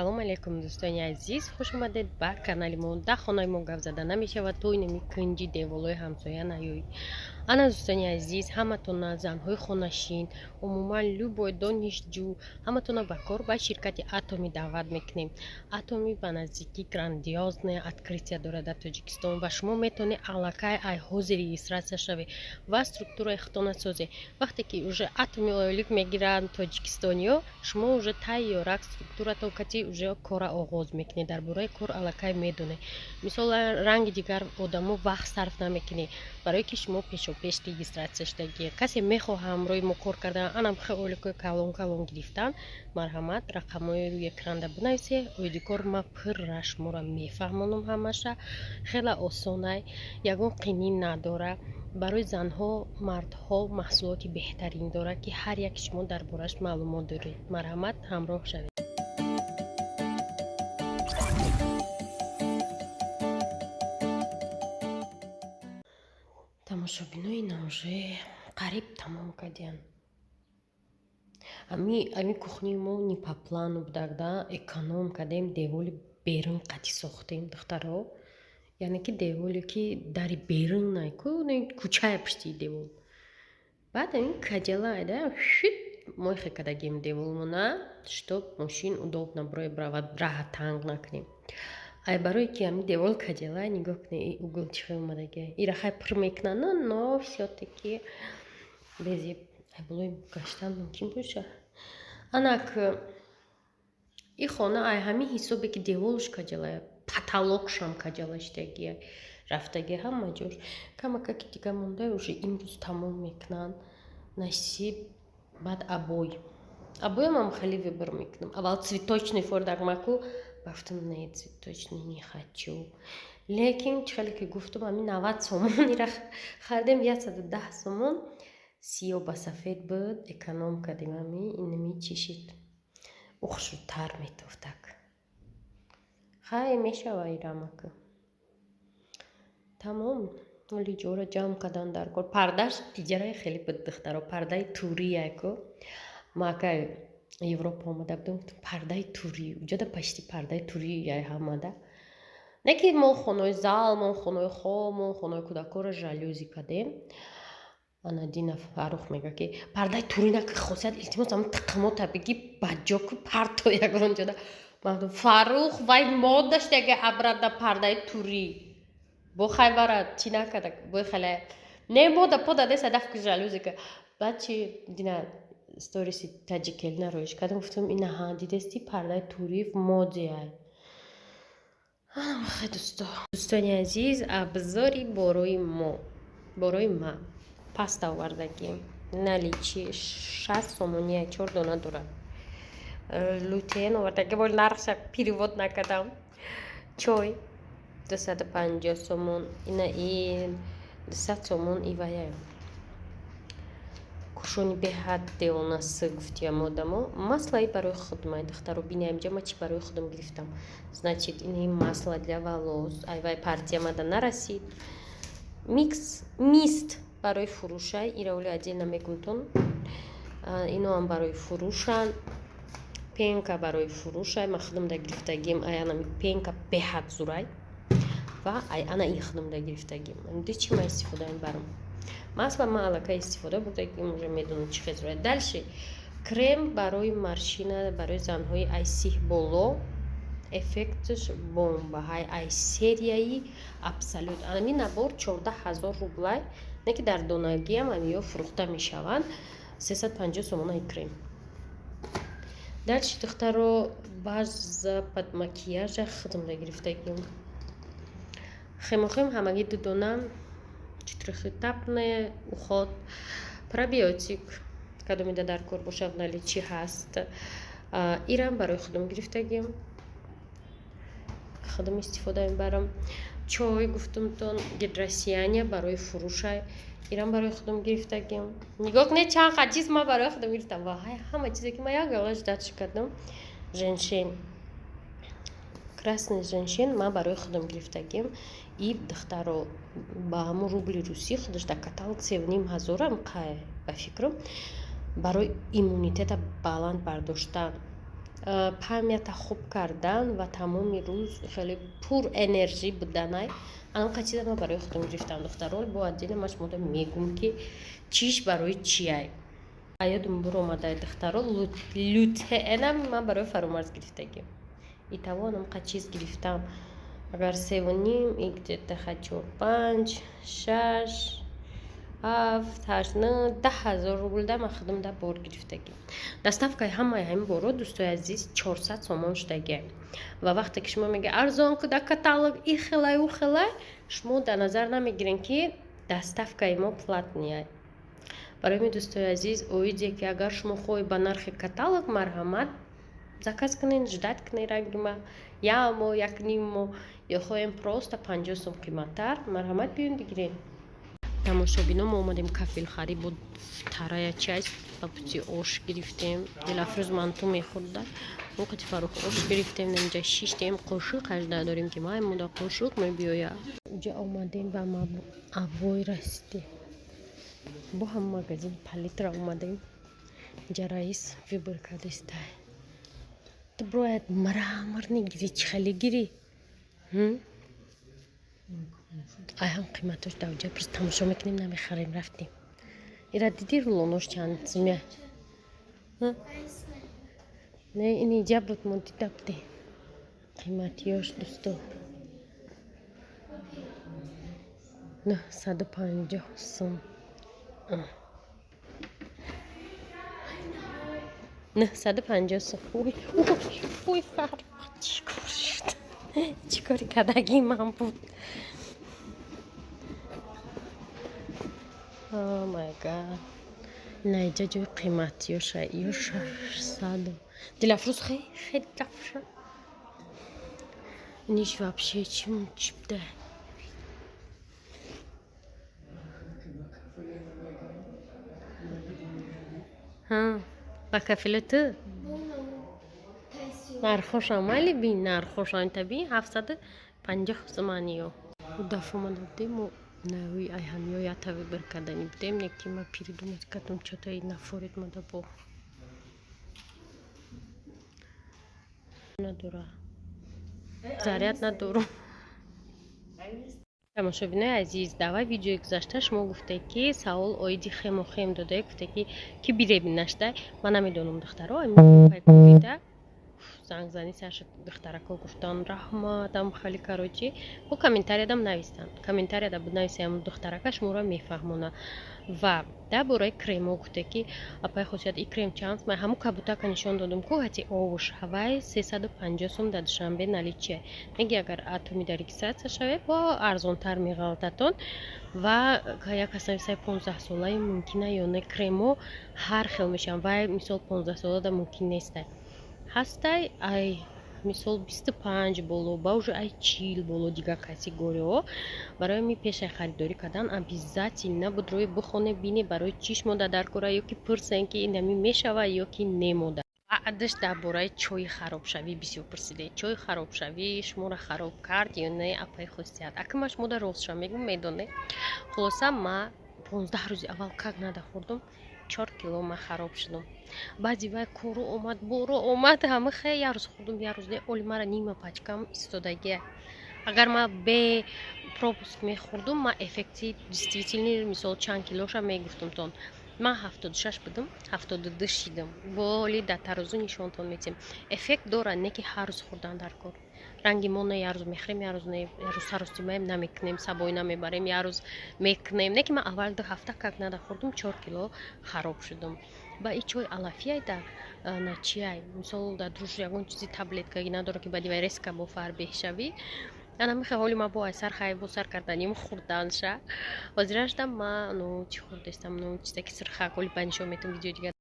салом алейкум дӯстони азиз, хуш омадед ба канали мо. Да хонаи мо гап зада намешавад, той нами кунҷи деволои ҳамсоя наёед. ана дӯстони азиз, ҳаматона занҳои хонашин, умуман любой донишҷӯ, ҳаматона ба кор ба ширкати атоми даъват мекунем. Атоми ба наздикӣ грандиозная открытия дорад дар Тоҷикистон ва шумо метавонед аллакай ай ҳозир регистратсия шавед ва структураи худтона созед. Вақте ки уже атоми оилик мегиранд тоҷикистониё, шумо уже тайёрак структурато кати уже кора оғоз мекунед, дар бораи кор аллакай медонед. Мисол ранги дигар одамо вақт сарф намекунед барое ки шумо пешопеш регистратсия шудагӣ. Касе мехоҳ ҳамроҳи мо кор кардан, анам оиликои калон гирифтан, марҳамат рақамҳои рӯи экран бинависе, оидикор ма пурра шуморо мефаҳмонам, ҳамаша хеле осонай, ягон қинӣ надора. барои занҳо мардҳо маҳсулоти беҳтарин дорад ки ҳар яки шумо дар бораш маълумот доред. марҳамат ҳамроҳ шавед. тамошобинои навже қариб тамом кардиянд. ами кухни мо ни по плану будак, да эконом кардем, деволи берун қатӣ сохтем духтаро, яъне ки деволе ки дари берун най кучая пуштии девол. баъд ин каҷала айда шит мойхе кадагим деволмона, чтоб мошин удобно барои раҳа танг накунем. ай барое ки ами девол каҷала, нигоҳ кунед ин угл чӣ хел омадагия, ира хай пур мекунад, но всё-таки бези ай болои гаштан мумкин боша. анак и хона ай ҳамин ҳисобе ки деволш каҷала, потолокшам каҷала шудагия, рафтагия ҳама ҷош. Камака ки дига монда уже имрӯз тамом мекунанд насиб. Баъд абоям ам хеле выбор мекунам. аввал цветочный фордак маку, гуфтам не, цветочный не хочу. Лекин чӣ хеле ки гуфтам, ами 90 сомон ира хаridем 110 сомон. сиё ба сафед буд, эконом кардем, ами инами чишид ухшудтар метофтак. хай мешава ирамака. Тамом. оли ҷора ҷамъ кардан дар кор. Пардаш иҷараи хеле буд духтаро, пардаи турияко. ма ака Европа омада будам, пардаи турӣ, уҷода пашти пардаи турӣ яй ҳамада. Не ки мо хонаи зал, мо хонаи хоб, мо хонаи кӯдакоро жалюзи кардем. Анадина Фаррух мега ки пардаи турӣ нака хосият илтимос ам тақимота биги баҷоку парто ягон ҷода. Ман гуфтам Фаррух вай модда шудаги абрада пардаи турӣ. бо хайбарат чӣ накарда бо хеле не мода пода деса дафку жалюзи ка. баъд чи дина сториси таҷикелина роиш кардам, гуфтам инаҳа дидести пардаи турӣ в моде ай. хай дӯстони азиз, абзори борои ма паста овардагим. нали чи 60 сомония 4 дона дорад. лютен овардагим, боли нархша перевод накардам. чой 250 сомон, ина и 200 сомон ивая. кушони беҳадде онасы гуфтиям одамо. маслаи барои худмай духтаро бинем ҷа ма чӣ барои худам гирифтам. Значит ини масла для волос, айвай партия мада нарасид. мист барои фурӯшай, ира оли отдельно мегумтон. иноам барои фурӯшанд. пенка барои фурӯшай, ма худамда гирифтагим аянами пенка беҳад зурай. ва ай ана ин худамда гирифтагим. ди чӣ ма истифодаем барам. масла ма аллакай истифода бурдагим, уже медонам чӣ хел зурай. дальше крем барои маршина, барои занҳои ай сиҳ боло, эффектш бомба, ай серияи абсолют. ами набор 14000 рублай, не ки дар донагиам амиё фурӯхта мешаванд. 350 сомон ай крем. дальше духтаро база под макияжа худамда гирифтагим. хемохем ҳамаги дудона, читрихитапне уход, пробиотик кадомида дар кор бошад, нали чӣ ҳаст. ирам барои худам гирифтагим, худам истифода мебарам. чой гуфтумтон гидросияния барои фурӯшай, ирам барои худам гирифтагим. нигоҳ кунед чанд қад ма барои худам гирифтам. ваҳай ҳама чизе ки ма як галаш дачи кардам. женшен, красный женшен ма барои худам гирифтагим. и духтаро ба ҳамун рубли русӣ худаш дар каталог 3500 ба фикрам барои иммунитета баланд бардоштан. памята хуб кардан ва тамоми рӯз хеле пур энержӣ буданай. Анақа чиза ман барои худам гирифтам духтарол, бо отдельно шумода мегум ки чиш барои чияй. Аёдум буромадай духтарол лютеэнам ман барои фаромарз гирифтагим. Итавонам қа чиз гирифтам. Агар 7,5 ик где-то 4, 5, 6, 7, 8, 9, 10,000 рубл да ман худам да бор гирифтагим. Доставкаи ҳамаи ҳамин боро дӯстои азиз 400 сомон шудагия. Ва вақте ки шумо мега арзон куда каталог и хелай у хелай, шумо дар назар намегирен ки доставкаи мо платния. Барои ми дӯстои азиз оиде ки агар шумо хоҳӣ ба нархи каталог марҳамат заказ кунен, ждат кунен ранги ма 1 моҳ, 1,5 моҳ ё хоҳем просто 50 сом қиматтар марҳамат биён бигирен. тамошобино мо омадем кафелхарӣ бо тарая чай ба пути ош гирифтем. Дилафрӯз манту мехӯрда. Вақти Фаррух ош гирифтем, инҷа шиштем қошуқ ажда дорем ки май мода қошуқ мебиёя. Инҷа омадем ба авой расидем. Бо ҳам магазин палитра омадем. Инҷа раис выбор кардестай. Ты брояд мрамор негири, чихали гири. Ай ҳам қиматош давҷа просто тамошо мекунем намехарем рафтем. Ира диди рулонош чанд сумя? Не ин иҷа буд мо дида будем. Қиматиёш дӯсто 950 сум. 950 сум. Ой Фаррух чикор шуд? Чӣ кори кардагӣ ман буд? Oh my god. Найҷа ҷои қиматиёша ё 600. Дилафрӯз хеле дафша. Ниш вообще чим чипда. Ба кафела ту? Нархошам майли бин нархошам таби 750 соманиё. Дафо мадодем мо нави айҳамё ята выбор кардани будем, неки ма передумать кардам чотаи нафорид мада бо. Надора. Заряд надорум. тамошобинои азиз, давай видеои гузашта шумо гуфтед ки саол оиди хему хем додаед, гуфтед ки ки биребинаштай. Ман намедонам духтаро амипайкубида зангзани саша духтарако гуфтан раҳматам хали карочи бо комментариядам навистан. Комментарияда буд нависаям духтарака шуморо мефаҳмона. Ва дар бораи кремо гуфтед ки апай хосият и крем чанд ман ҳамун кабутака нишон додам ку ҳати овуш ҳавай 350 сум дар душанбе наличие. Меги агар атоми дар регистратсия шаве бо арзонтар меғалтатон ва як кас нависай 15 солаи мумкина ё не кремо ҳар хел мешаванд. Вай мисол 15 солада мумкин нестай. Ҳастай ай мисол 25 боло ба уже ай 40 боло дига категорио. Барои ми пешай харидорӣ кардан обязательно буд рӯи бухоне бини барои чиш мода дар кора ё ки пурсен ки инами мешава ё ки немода. баъдаш дар бораи чои харобшавӣ бисёр пурсидед. Чои харобшавӣ шуморо хароб кард ё не апай хосият? Акама шумода ростша мегум медонед. Хулоса ма 15 рӯзи аввал как нада хӯрдум 4 кило ма хароб шудам. Баъди вай кору омад, боро омад, ҳама хе як рӯз хӯрдум, як рӯз не, оли мара нима пачкам истодагия. Агар ма бе пропуск мехӯрдум, ма эффекти действительно мисол чанд килоша мегуфтумтон. Ман 76 будам, 72 шидам. Бо оли дар тарозу нишонтон метем. Эффект дорад, не ки ҳар рӯз хӯрдан дар кор. ранги мо не як рӯз мехӯрем, як рӯз не, як рӯз саростимаем намекунем, сабой намебарем, як рӯз мекунем. Не ки ман аввал 2 ҳафта как нада хӯрдум 4 кило хароб шудам. Ба и чой алафияй да на чиай. Мисол да друж ягон чизи таблетка надора ки бади вай резка бо фарбеҳ шави. Ана мехе ҳоли ма бо ай сар хай бо сар карданим хӯрданша. Ҳозирашдам ма ну чӣ хӯрдестам, ну чизе ки сирха коли ба нишон метам видео дига